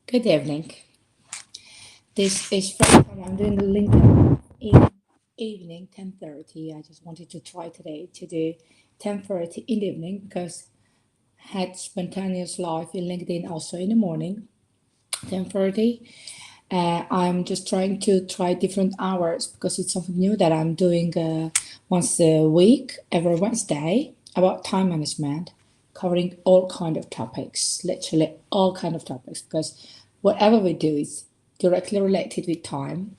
Good evening. This is first time I'm doing the LinkedIn in evening 10:30. I just wanted to try today to do 10:30 in the evening because I had spontaneous live in LinkedIn also in the morning 10:30. I'm just trying to try different hours because it's something new that I'm doing once a week, every Wednesday, about time management, covering all kind of topics, literally all kind of topics, because whatever we do is directly related with time.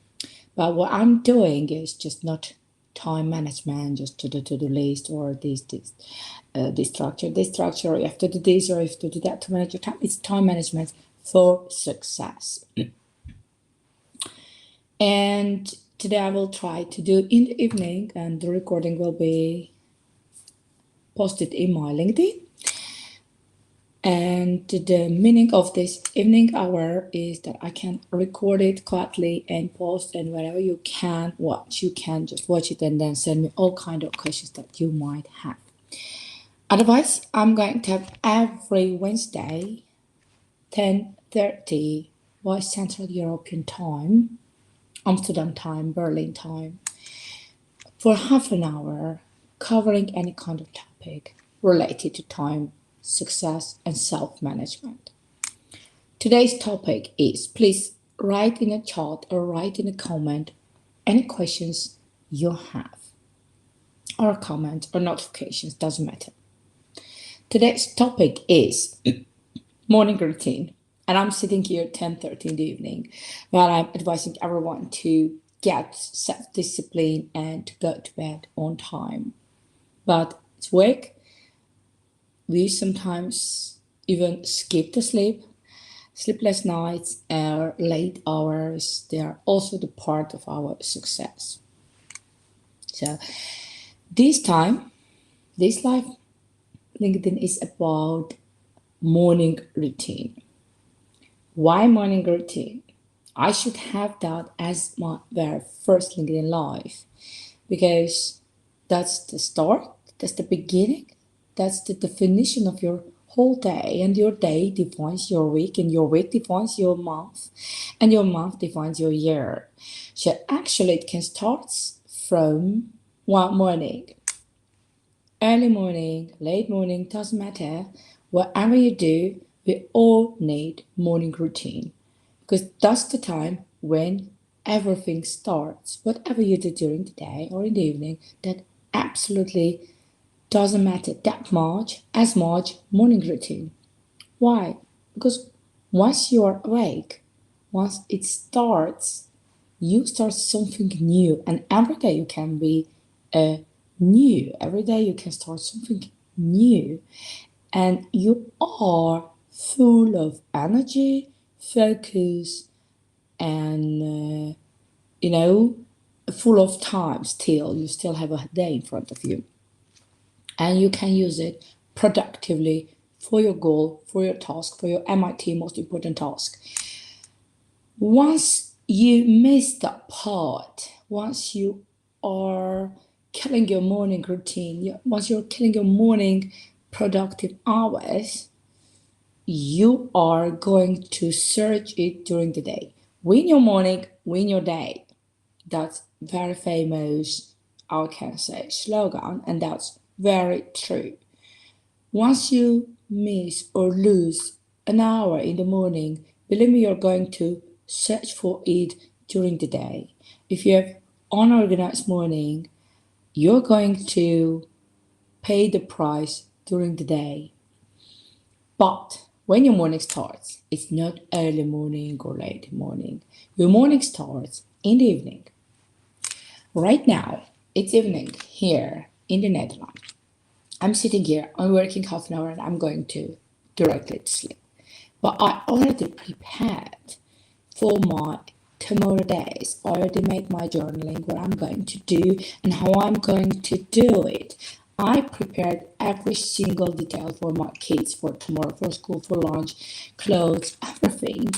But what I'm doing is just not time management, just to the to-do list or this structure, or you have to do this or you have to do that to manage your time. It's time management for success. And today I will try to do in the evening, and the recording will be posted in my LinkedIn. And the meaning of this evening hour is that I can record it quietly and post, and wherever you can watch, you can just watch it and then send me all kind of questions that you might have. Otherwise, I'm going to have every Wednesday, 10:30 by Central European Time, Amsterdam time, Berlin time, for half an hour, covering any kind of topic related to time, success, and self management. Today's topic is, please write in a chat or write in a comment any questions you have, or comments or notifications, doesn't matter. Today's topic is morning routine, and I'm sitting here at 10:30 in the evening while I'm advising everyone to get self-discipline and to go to bed on time. But it's work. We sometimes even skip the sleep. Sleepless nights or late hours, they are also the part of our success. So this time, this live LinkedIn is about morning routine. Why morning routine? I should have that as my very first LinkedIn live because that's the start, that's the beginning, that's the definition of your whole day, and your day defines your week, and your week defines your month, and your month defines your year. So actually, it can start from one morning, early morning, late morning, doesn't matter. Whatever you do, we all need morning routine because that's the time when everything starts. Whatever you do during the day or in the evening, that absolutely doesn't matter that much as much morning routine. Why? Because once you are awake, once it starts, you start something new, and every day you can be new. Every day you can start something new, and you are full of energy, focus, and full of time. Still, you still have a day in front of you, and you can use it productively for your goal, for your task, for your MIT most important task. Once you miss that part, once you are killing your morning routine, once you're killing your morning productive hours, you are going to search it during the day. Win your morning, win your day. That's very famous, I can say, slogan, and that's very true. Once you miss or lose an hour in the morning, believe me, you're going to search for it during the day. If you have unorganized morning, you're going to pay the price during the day. But when your morning starts, it's not early morning or late morning. Your morning starts in the evening. Right now, it's evening here in the Netherlands. I'm sitting here, I'm working half an hour, and I'm going to directly to sleep. But I already prepared for my tomorrow days. I already made my journaling, what I'm going to do and how I'm going to do it. I prepared every single detail for my kids for tomorrow, for school, for lunch, clothes, everything.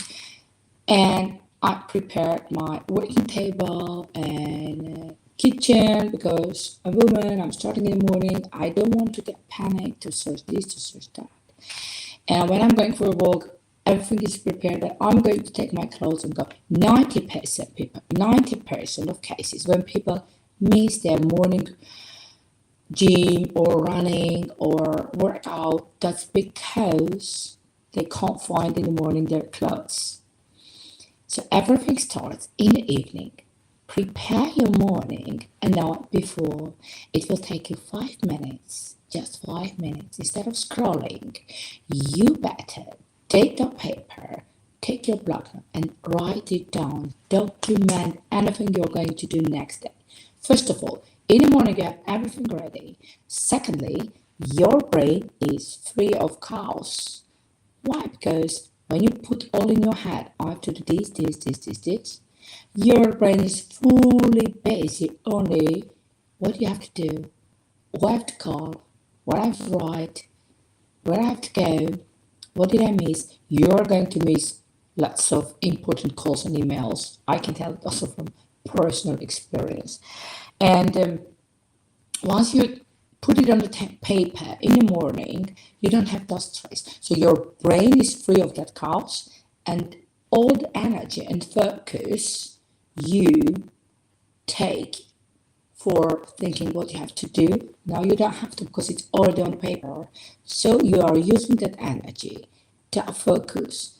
And I prepared my working table and kitchen because I'm a woman, I'm starting in the morning. I don't want to get panicked to search this, to search that. And when I'm going for a walk, everything is prepared, that I'm going to take my clothes and go. 90% people, 90% of cases when people miss their morning gym or running or workout, that's because they can't find in the morning their clothes. So everything starts in the evening. Prepare your morning a night before. It will take you 5 minutes, just 5 minutes. Instead of scrolling, you better take the paper, take your block and write it down. Document anything you're going to do next day. First of all, in the morning you have everything ready. Secondly, your brain is free of chaos. Why? Because when you put all in your head, I have to do this, your brain is fully busy only what you have to do, who I have to call, what I have to write, where I have to go, what did I miss? You're going to miss lots of important calls and emails. I can tell it also from personal experience. And once you put it on the paper in the morning, you don't have that stress. So your brain is free of that chaos, and all the energy and focus you take for thinking what you have to do, now you don't have to because it's already on paper. So you are using that energy, that focus,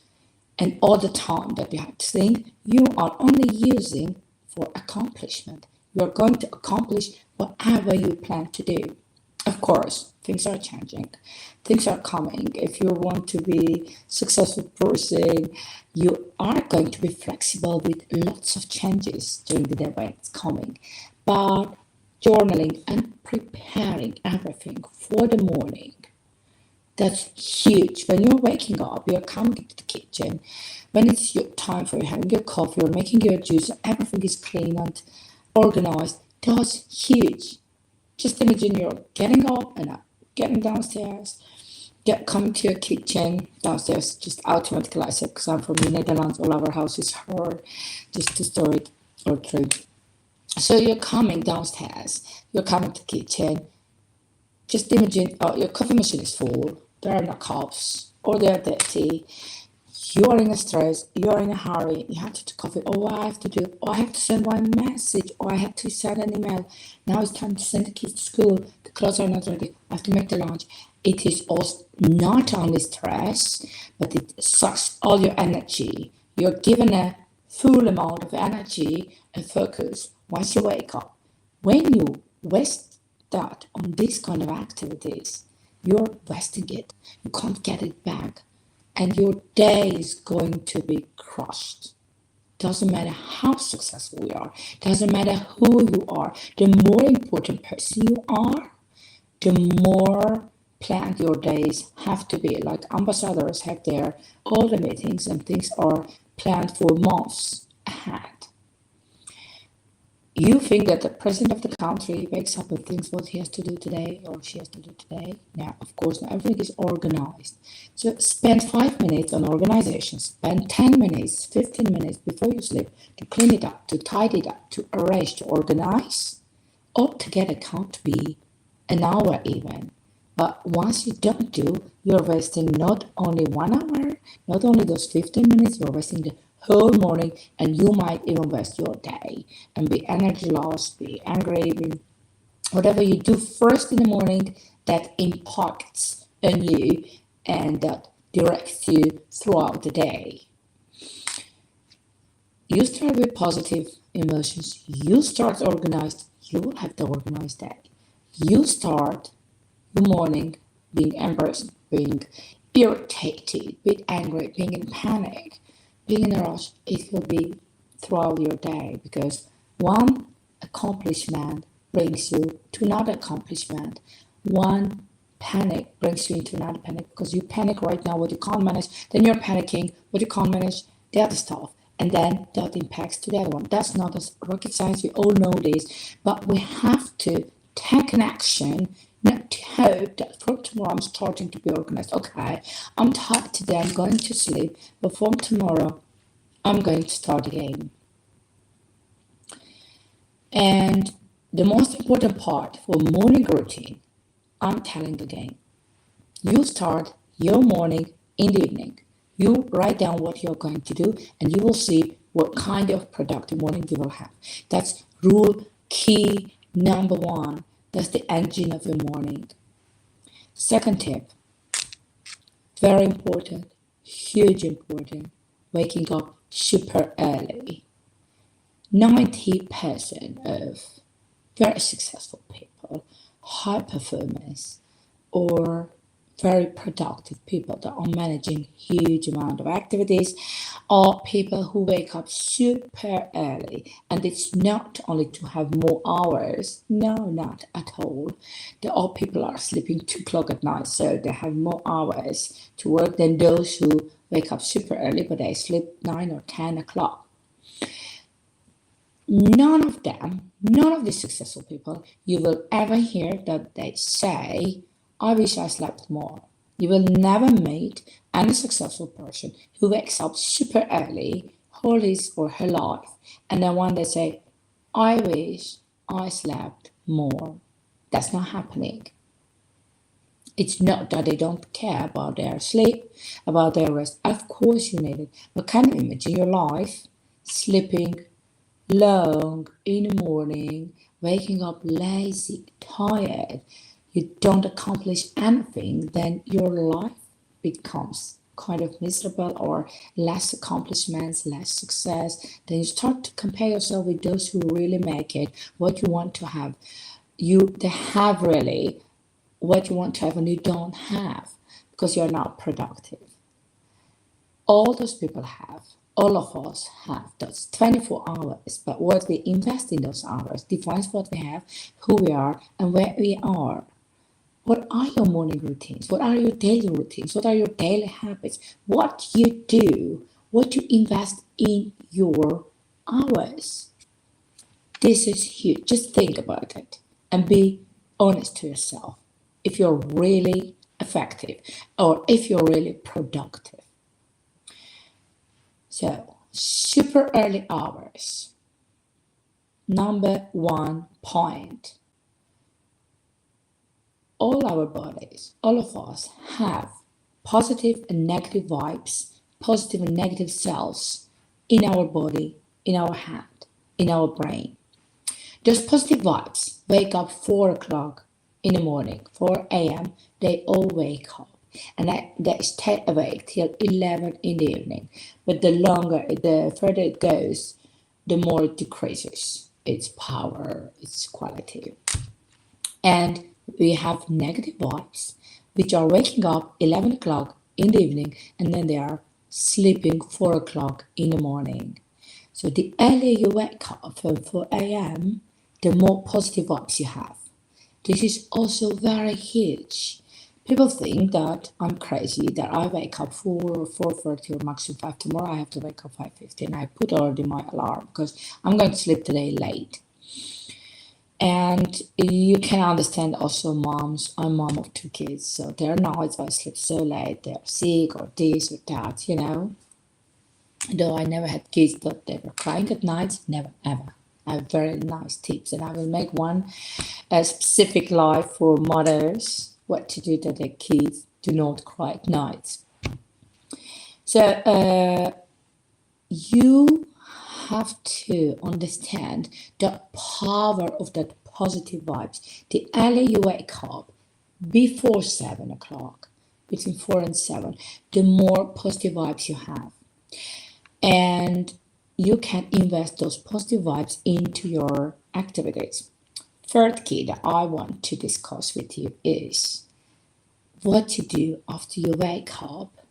and all the time that you have to think, you are only using for accomplishment. You are going to accomplish whatever you plan to do. Of course, things are changing. Things are coming. If you want to be a successful person, you are going to be flexible with lots of changes during the day when it's coming. But journaling and preparing everything for the morning, that's huge. When you're waking up, you're coming to the kitchen. When it's your time for having your coffee or making your juice, everything is clean and organized. That's huge. Just imagine you're getting up and getting downstairs, coming to your kitchen downstairs, just automatically I said, because I'm from the Netherlands, all our houses are just two story or three. So you're coming downstairs, you're coming to the kitchen, just imagine your coffee machine is full, there are no cups, or they're dirty, you are in a stress, you are in a hurry, you have to do coffee, I have to do, I have to send one message, I have to send an email, now it's time to send the kids to school, the clothes are not ready, I have to make the lunch. It is also not only stress, but it sucks all your energy. You're given a full amount of energy and focus once you wake up. When you waste that on these kind of activities, you're wasting it. You can't get it back. And your day is going to be crushed. Doesn't matter how successful you are. Doesn't matter who you are. The more important person you are, the more planned your days have to be. Like ambassadors have their all the meetings and things are planned for months ahead. You think that the president of the country wakes up and thinks what he has to do today or she has to do today? Now, of course, not everything is organized. So spend 5 minutes on organization. Spend 10 minutes, 15 minutes before you sleep to clean it up, to tidy it up, to arrange, to organize. Altogether can't be an hour even. But once you don't do, you're wasting not only 1 hour, not only those 15 minutes, you're wasting the whole morning, and you might even waste your day and be energy lost, be angry, whatever you do first in the morning that impacts on you and that directs you throughout the day. You start with positive emotions, you start organized, you will have the organized day. You start the morning being embarrassed, being irritated, being angry, being in panic, being in a rush, it will be throughout your day because one accomplishment brings you to another accomplishment. One panic brings you into another panic because you panic right now what you can't manage, then you're panicking what you can't manage, the other stuff. And then that impacts to the other one. That's not a rocket science, we all know this, but we have to take an action, not to hope that from tomorrow I'm starting to be organized. Okay, I'm tired today, I'm going to sleep, but from tomorrow I'm going to start again. And the most important part for morning routine, I'm telling again, you start your morning in the evening. You write down what you're going to do, and you will see what kind of productive morning you will have. That's rule key number one. That's the engine of your morning. Second tip, very important, huge important, waking up super early. 90% of very successful people, high performance, or very productive people that are managing huge amount of activities are people who wake up super early. And it's not only to have more hours, no, not at all. There are people are sleeping 2 o'clock at night, so they have more hours to work than those who wake up super early, but they sleep 9 or 10 o'clock. None of them, none of the successful people, you will ever hear that they say, I wish I slept more. You will never meet any successful person who wakes up super early, all his or her life, and then one day say, I wish I slept more. That's not happening. It's not that they don't care about their sleep, about their rest. Of course you need it. But can you imagine your life sleeping long in the morning, waking up lazy, tired, you don't accomplish anything, then your life becomes kind of miserable or less accomplishments, less success. Then you start to compare yourself with those who really make it, what you want to have. They have really what you want to have and you don't have because you're not productive. All those people have, all of us have those 24 hours, but what we invest in those hours defines what we have, who we are, and where we are. What are your morning routines? What are your daily routines? What are your daily habits? What you do, what you invest in your hours. This is huge. Just think about it and be honest to yourself if you're really effective or if you're really productive. So, super early hours. Number one point. All our bodies, all of us have positive and negative vibes, positive and negative cells in our body, in our head, in our brain. Those positive vibes wake up 4 o'clock in the morning, 4 a.m., they all wake up. And they stay awake till 11 in the evening. But the further it goes, the more it decreases its power, its quality. And we have negative vibes, which are waking up 11 o'clock in the evening and then they are sleeping 4 o'clock in the morning. So the earlier you wake up from 4 a.m., the more positive vibes you have. This is also very huge. People think that I'm crazy, that I wake up 4 or 4:30 or maximum 5. Tomorrow I have to wake up 5:50 and I put already my alarm because I'm going to sleep today late. And you can understand also moms. I'm mom of 2 kids, so there are nights I sleep so late, they're sick or this or that, Though I never had kids that they were crying at night, never ever. I have very nice tips, and I will make one a specific live for mothers, what to do that their kids do not cry at night. So you have to understand the power of that positive vibes. The earlier you wake up, before 7 o'clock, between 4 and 7, the more positive vibes you have. And you can invest those positive vibes into your activities. Third key that I want to discuss with you is what to do after you wake up,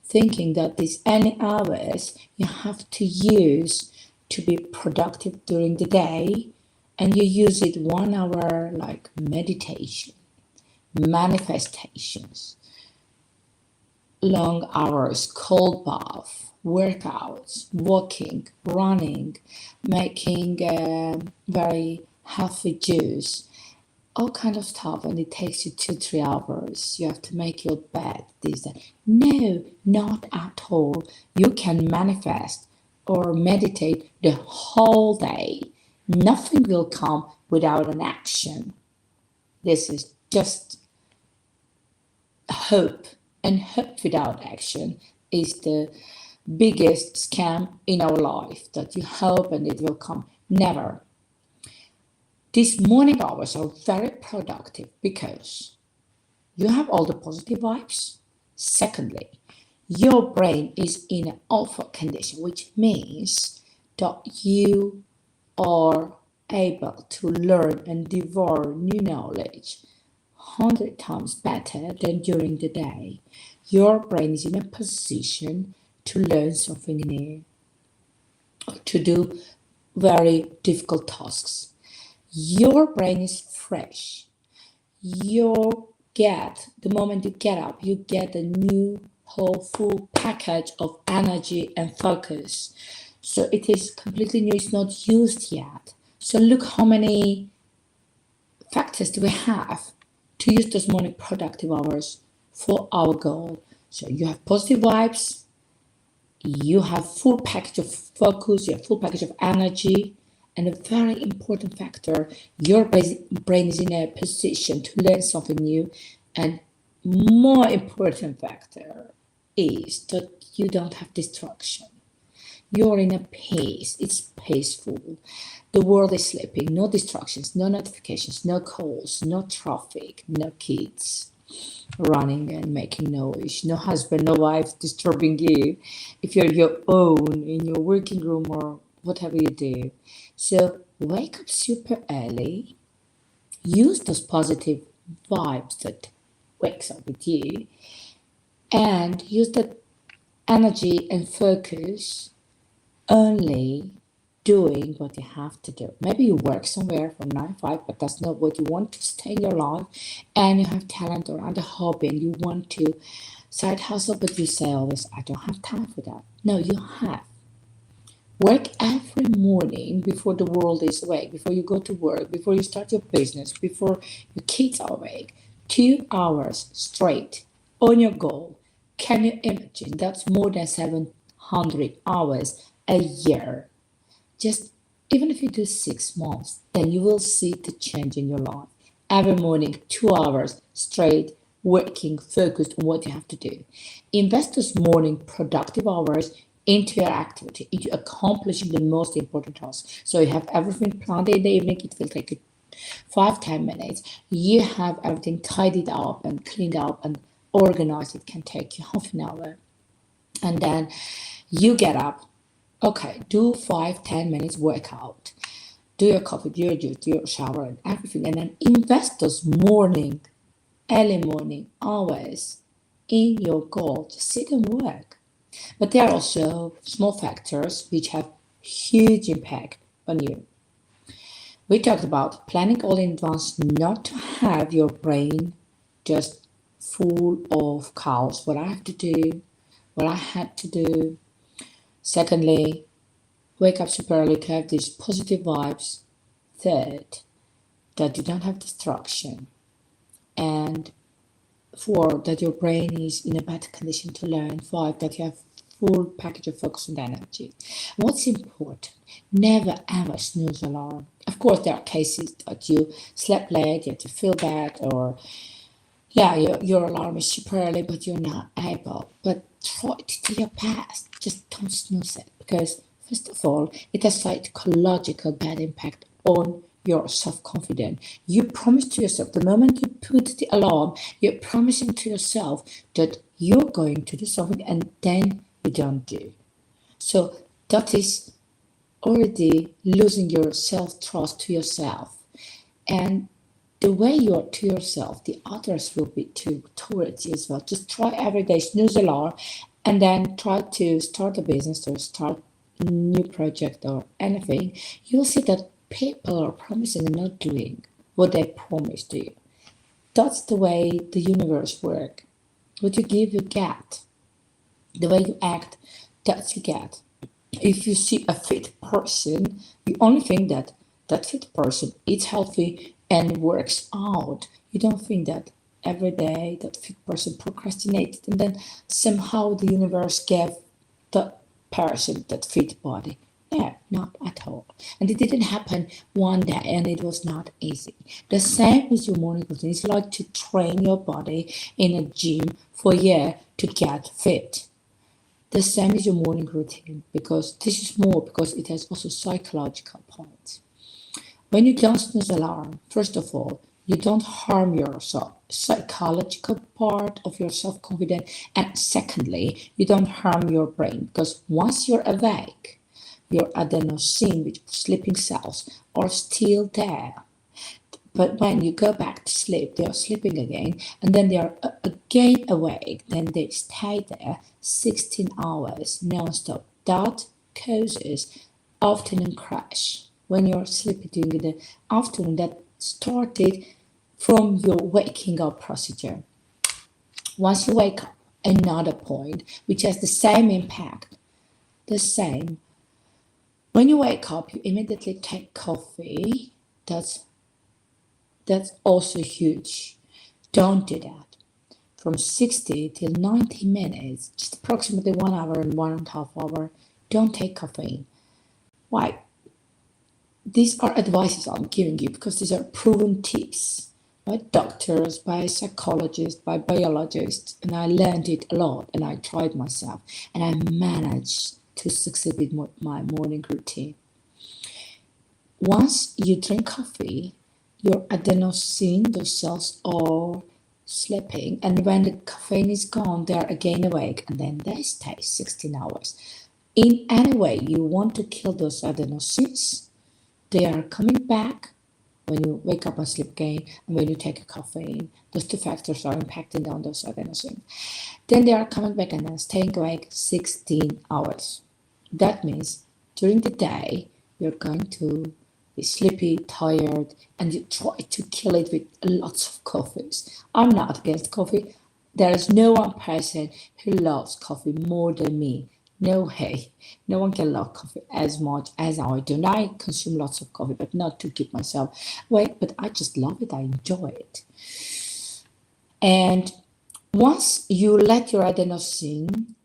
thinking that these any hours you have to use to be productive during the day, and you use it 1 hour like meditation, manifestations, long hours, cold bath, workouts, walking, running, making very healthy juice, all kind of stuff, and it takes you 2-3 hours. You have to make your bed, this, that. No, not at all. You can manifest or meditate the whole day. Nothing will come without an action. This is just hope, and hope without action is the biggest scam in our life that you hope and it will come. Never. These morning hours are very productive because you have all the positive vibes. Secondly, your brain is in an alpha condition, which means that you are able to learn and devour new knowledge 100 times better than during the day. Your brain is in a position to learn something new, to do very difficult tasks. Your brain is fresh. The moment you get up, you get a new whole full package of energy and focus. So it is completely new, it's not used yet. So look how many factors do we have to use those morning productive hours for our goal. So you have positive vibes, you have full package of focus, you have full package of energy, and a very important factor, your brain is in a position to learn something new. And more important factor is that you don't have distraction. You're in a pace, it's peaceful. The world is sleeping, no distractions, no notifications, no calls, no traffic, no kids running and making noise, no husband, no wife disturbing you if you're your own in your working room or whatever you do. So wake up super early, use those positive vibes that wakes up with you, and use that energy and focus only doing what you have to do. Maybe you work somewhere from 9 to 5, but that's not what you want to stay in your life, and you have talent or other hobby and you want to side hustle, but you say always, I don't have time for that. No, you have. Work every morning before the world is awake, before you go to work, before you start your business, before your kids are awake. 2 hours straight on your goal. Can you imagine? That's more than 700 hours a year. Just even if you do 6 months, then you will see the change in your life. Every morning, 2 hours straight, working, focused on what you have to do. Invest those morning productive hours into your activity, into accomplishing the most important task. So you have everything planned in the evening, it will take you 5-10 minutes. You have everything tidied up and cleaned up and organized, it can take you half an hour. And then you get up, okay, do 5-10 minutes workout, do your coffee, do your juice, do your shower and everything, and then invest those early morning hours in your goal. Just sit and work. But there are also small factors which have huge impact on you. We talked about planning all in advance, not to have your brain just full of chaos. What I have to do, what I had to do. Secondly, wake up super early to have these positive vibes. Third, that you don't have distraction. And 4, that your brain is in a better condition to learn. 5, that you have full package of focus and energy. What's important? Never ever snooze alarm. Of course, there are cases that you slept late, yet you feel bad, or your alarm is super early, but you're not able. But try to do your best. Just don't snooze it, because first of all, it has psychological bad impact on your self-confidence. You promise to yourself, the moment you put the alarm, you're promising to yourself that you're going to do something, and then you don't do. So that is already losing your self-trust to yourself. And the way you are to yourself, the others will be towards you as well. Just try every day, snooze alarm, and then try to start a business or start a new project or anything. You'll see that people are promising and not doing what they promised to you. That's the way the universe works. What you give, you get. The way you act, that's you get. If you see a fit person, you only think that that fit person is healthy and works out. You don't think that every day that fit person procrastinated and then somehow the universe gave the person that fit body. Yeah, not at all. And it didn't happen one day, and it was not easy. The same with your morning routine. It's like to train your body in a gym for a year to get fit. The same is your morning routine, because this is more because it has also psychological points. When you don't snooze alarm, first of all, you don't harm your psychological part of your self-confidence, and secondly, you don't harm your brain, because once you're awake, your adenosine, which sleeping cells, are still there. But when you go back to sleep, they are sleeping again, and then they are again awake. Then they stay there 16 hours non-stop. That causes afternoon crash. When you're sleeping during the afternoon, that started from your waking up procedure. Once you wake up, another point, which has the same impact, the same. When you wake up, you immediately take coffee. That's also huge. Don't do that. From 60 till 90 minutes, just approximately 1 hour and 1.5 hours, don't take caffeine. Why? These are advices I'm giving you because these are proven tips by doctors, by psychologists, by biologists, and I learned it a lot and I tried myself and I managed to succeed with my morning routine. Once you drink coffee, your adenosine, those cells are sleeping, and when the caffeine is gone, they are again awake, and then they stay 16 hours. In any way you want to kill those adenosines, they are coming back when you wake up and sleep again, and when you take a caffeine. Those two factors are impacting on those adenosines. Then they are coming back and then staying awake 16 hours. That means during the day, you're going to be sleepy, tired, and you try to kill it with lots of coffees. I'm not against coffee. There is no one person who loves coffee more than me. No way. No one can love coffee as much as I do. And I consume lots of coffee, but not to keep myself awake, but I just love it. I enjoy it. And once you let your adenosine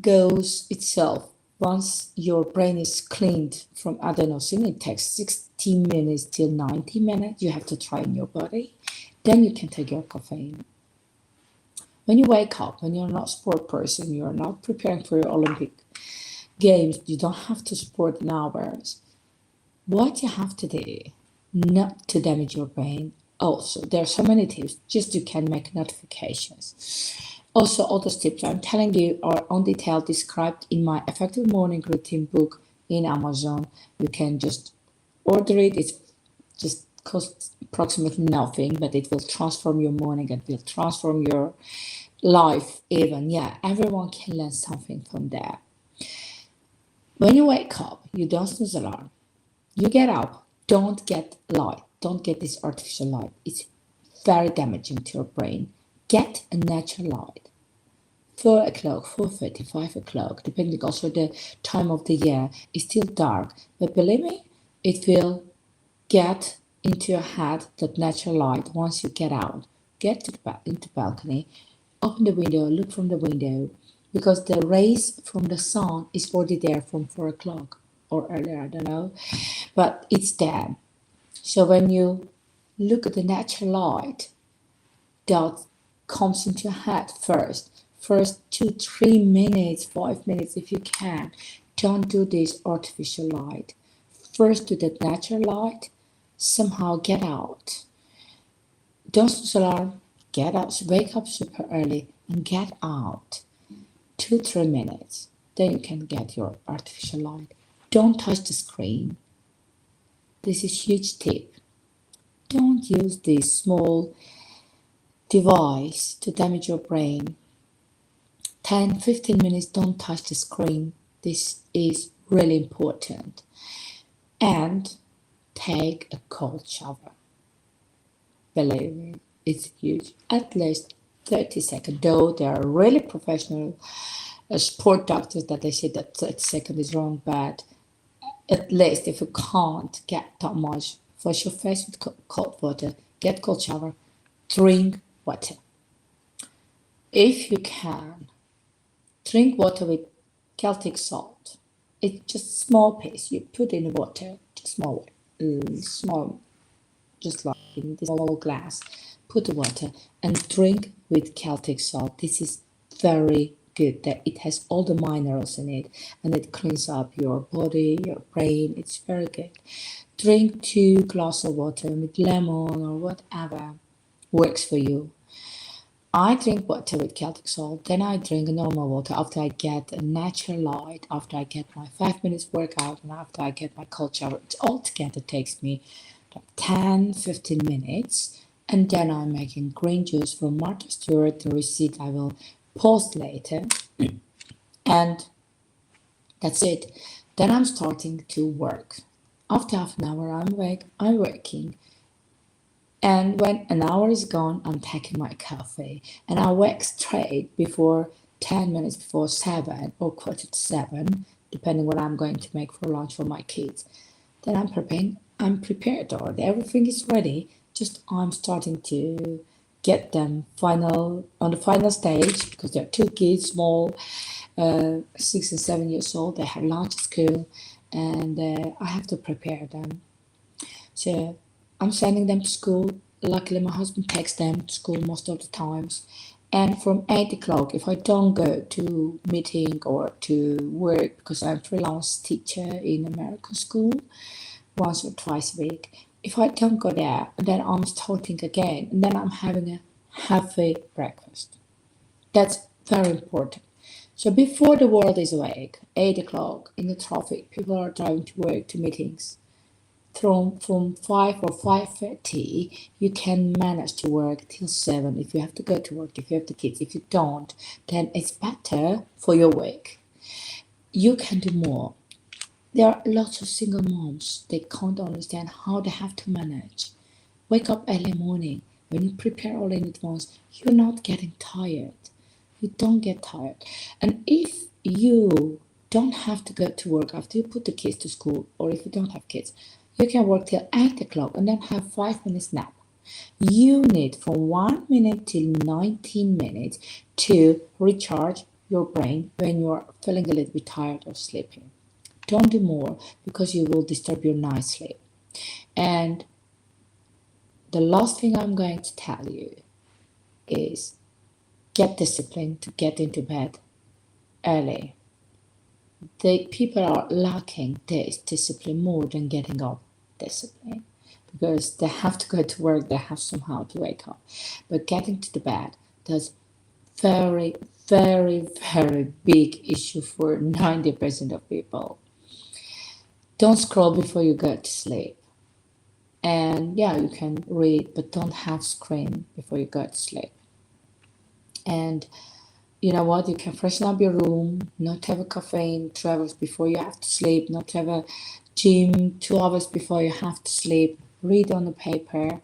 goes itself, once your brain is cleaned from adenosine, it takes 60 minutes till 90 minutes. You have to train your body. Then you can take your caffeine. When you wake up, when you're not a sport person, you're not preparing for your Olympic Games, you don't have to sport in hours. What you have to do, not to damage your brain. Also, there are so many tips, just you can make notifications. Also, all those tips I'm telling you are on detail described in my Effective Morning Routine book in Amazon. You can just order it. It just costs approximately nothing, but it will transform your morning and will transform your life even. Yeah, everyone can learn something from there. When you wake up, you don't snooze alarm. You get up, don't get light. Don't get this artificial light. It's very damaging to your brain. Get a natural light. 4 o'clock, 4:30, 5 o'clock, depending also the time of the year, it's still dark. But believe me, it will get into your head that natural light once you get out. Get to into the balcony, open the window, look from the window, because the rays from the sun is already there from 4 o'clock or earlier, I don't know, but it's there. So when you look at the natural light that comes into your head first 2-3 minutes, 5 minutes if you can, don't do this artificial light. First do the natural light, somehow get out. Don't snooze alarm, get out, wake up super early and get out. 2-3 minutes, then you can get your artificial light. Don't touch the screen. This is a huge tip. Don't use this small device to damage your brain. 10-15 minutes, don't touch the screen. This is really important. And take a cold shower. Believe me, it's huge. At least 30 seconds, though they are really professional sport doctors that they say that 30 seconds is wrong, but at least if you can't get that much, wash your face with cold water, get cold shower, drink water. If you can, drink water with Celtic salt. It's just small piece. You put in water, small, just like in this small glass. Put the water and drink with Celtic salt. This is very good, that it has all the minerals in it, and it cleans up your body, your brain. It's very good. Drink 2 glasses of water with lemon or whatever works for you. I drink water with Celtic salt, then I drink normal water after I get a natural light, after I get my 5 minutes workout, and after I get my cold shower. It altogether takes me like 10-15 minutes, and then I'm making green juice from Martha Stewart. The receipt I will post later, and that's it. Then I'm starting to work. After half an hour, I'm working. And when an hour is gone, I'm taking my coffee and I work straight before 10 minutes before 7 or quarter to 7, depending what I'm going to make for lunch for my kids. Then I'm prepared already. Everything is ready. Just I'm starting to get them on the final stage because they're 2 kids, small, 6 and 7 years old. They have lunch at school, and I have to prepare them. So I'm sending them to school. Luckily, my husband takes them to school most of the times. And from 8 o'clock, if I don't go to meeting or to work, because I'm freelance teacher in American school, once or twice a week, if I don't go there, then I'm starting again, and then I'm having a healthy breakfast. That's very important. So before the world is awake, 8 o'clock in the traffic, people are driving to work, to meetings from 5 or 5:30, you can manage to work till 7 if you have to go to work, if you have the kids. If you don't, then it's better for your week. You can do more. There are lots of single moms. They can't understand how they have to manage. Wake up early morning. When you prepare all in advance, you're not getting tired. You don't get tired. And if you don't have to go to work after you put the kids to school, or if you don't have kids, you can work till 8 o'clock and then have 5 minutes nap. You need from 1 minute till 19 minutes to recharge your brain when you're feeling a little bit tired or sleepy. Don't do more because you will disturb your night sleep. And the last thing I'm going to tell you is get disciplined to get into bed early. The people are lacking this discipline more than getting up discipline because they have to go to work, they have somehow to wake up. But getting to the bed, that's very, very, very big issue for 90% of people. Don't scroll before you go to sleep. And yeah, you can read, but don't have screen before you go to sleep. And you know what? You can freshen up your room, not have a caffeine 2 hours before you have to sleep, not have a gym 2 hours before you have to sleep. Read on the paper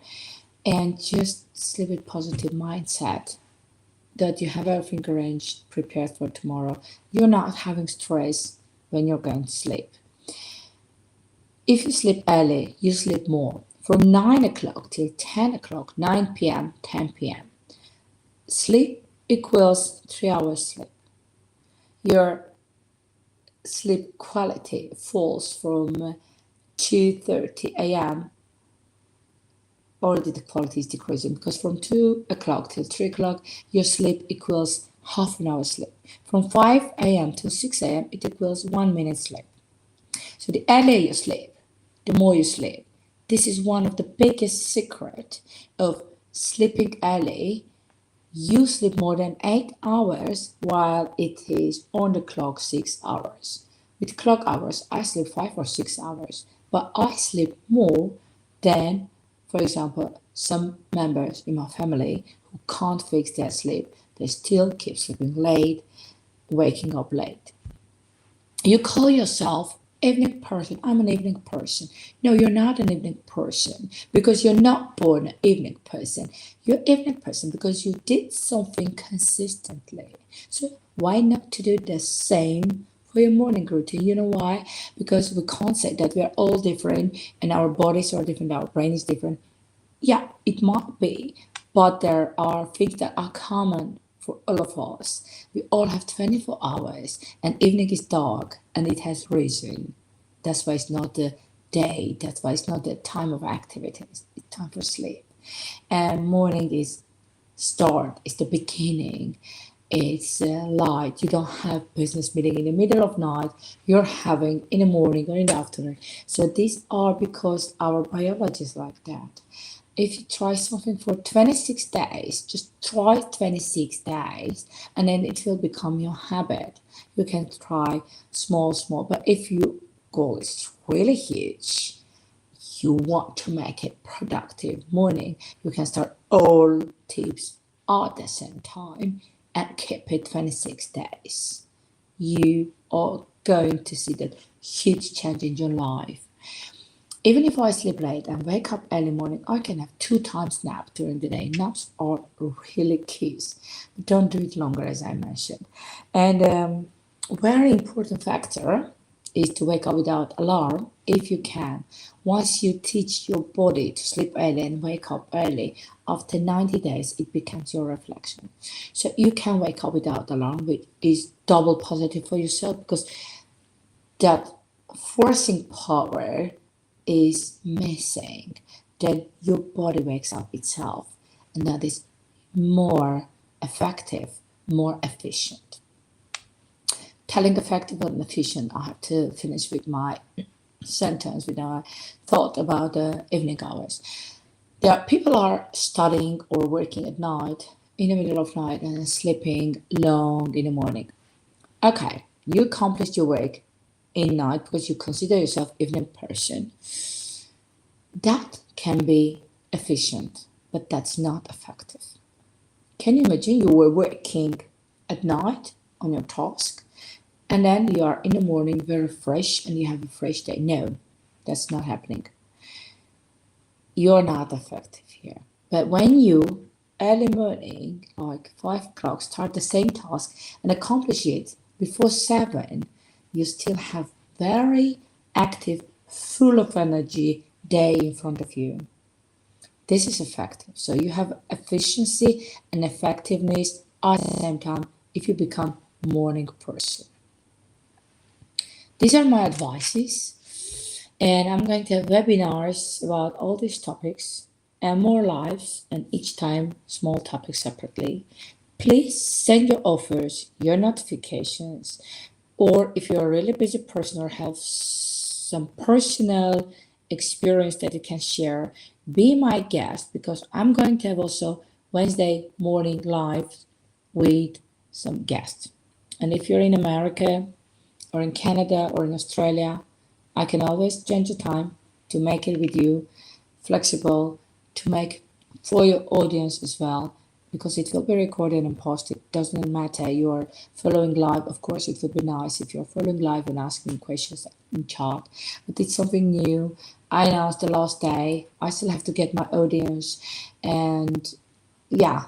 and just sleep with positive mindset that you have everything arranged, prepared for tomorrow. You're not having stress when you're going to sleep. If you sleep early, you sleep more. From 9 o'clock till 10 o'clock, 9 p.m., 10 p.m. Sleep equals 3 hours sleep. Your sleep quality falls from 2:30 a.m. Already the quality is decreasing because from 2 o'clock till 3 o'clock, your sleep equals half an hour sleep. From 5 a.m. till 6 a.m., it equals 1 minute sleep. So the earlier you sleep, the more you sleep. This is one of the biggest secret of sleeping early. You sleep more than 8 hours while it is on the clock 6 hours. With clock hours, I sleep 5 or 6 hours, but I sleep more than, for example, some members in my family who can't fix their sleep. They still keep sleeping late, waking up late. You call yourself evening person. I'm an evening person. No, you're not an evening person because you're not born an evening person. You're an evening person because you did something consistently. So why not to do the same for your morning routine? You know why? Because we can't say that we are all different and our bodies are different, our brain is different. Yeah, it might be, but there are things that are common for all of us. We all have 24 hours, and evening is dark, and it has reason. That's why it's not the day. That's why it's not the time of activities. It's time for sleep. And morning is start. It's the beginning. it's light. You don't have business meeting in the middle of night. You're having in the morning or in the afternoon. So these are because our biology is like that. If you try something for 26 days, just try 26 days, and then it will become your habit. You can try small, small, but if your goal is really huge, you want to make it productive morning, you can start all tips at the same time and keep it 26 days. You are going to see that huge change in your life. Even if I sleep late and wake up early morning, I can have 2 times nap during the day. Naps are really keys. But don't do it longer, as I mentioned. And very important factor is to wake up without alarm if you can. Once you teach your body to sleep early and wake up early, after 90 days, it becomes your reflection. So you can wake up without alarm, which is double positive for yourself because that forcing power is missing, then your body wakes up itself, and that is more effective, more efficient. Telling effective and efficient, I have to finish with my sentence with my thought about the evening hours. There are people are studying or working at night in the middle of night and sleeping long in the morning. Okay, you accomplished your work in night because you consider yourself evening person. That can be efficient, but that's not effective. Can you imagine you were working at night on your task and then you are in the morning very fresh and you have a fresh day? No, that's not happening. You're not effective here. But when you early morning, like 5 o'clock, start the same task and accomplish it before 7, you still have very active, full of energy day in front of you. This is effective. So you have efficiency and effectiveness at the same time if you become morning person. These are my advices, and I'm going to have webinars about all these topics and more lives, and each time small topics separately. Please send your offers, your notifications, or if you're a really busy person or have some personal experience that you can share, be my guest because I'm going to have also Wednesday morning live with some guests. And if you're in America or in Canada or in Australia, I can always change the time to make it with you, flexible, to make for your audience as well, because it will be recorded and posted. Doesn't matter you're following live. Of course, it would be nice if you're following live and asking questions in chat, but it's something new. I announced the last day. I still have to get my audience, and yeah,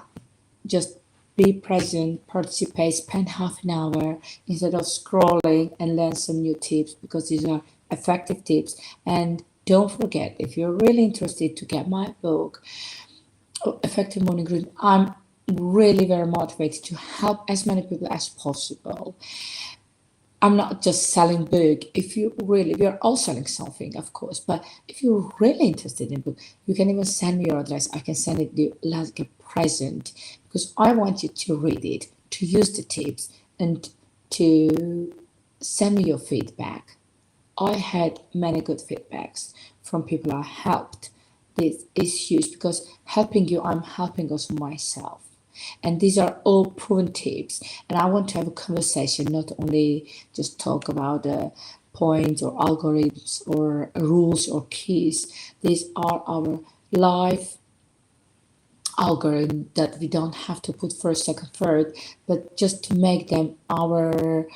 just be present, participate, spend half an hour instead of scrolling and learn some new tips because these are effective tips. And don't forget, if you're really interested to get my book, Effective Morning Routine, I'm really very motivated to help as many people as possible. I'm not just selling book. If you really, we are all selling something, of course, but if you're really interested in book, you can even send me your address. I can send it to you like a present because I want you to read it, to use the tips, and to send me your feedback. I had many good feedbacks from people I helped. This is huge because helping you, I'm helping also myself. And these are all proven tips. And I want to have a conversation, not only just talk about the points or algorithms or rules or keys. These are our life algorithm that we don't have to put first, second, third, but just to make them our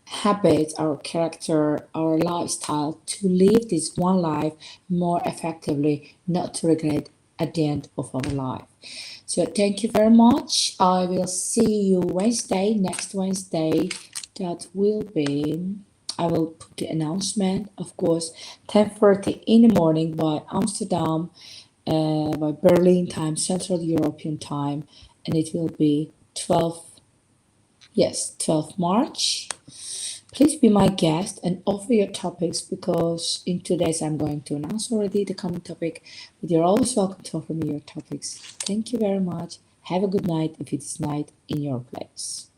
habits, our character, our lifestyle to live this one life more effectively, not to regret at the end of our life. So thank you very much. I will see you Wednesday, next Wednesday. That will be, I will put the announcement, of course, 10:30 in the morning by Amsterdam, by Berlin time, Central European time, and it will be 12 March. Please be my guest and offer your topics because in 2 days I'm going to announce already the coming topic, but you're always welcome to offer me your topics. Thank you very much. Have a good night if it is night in your place.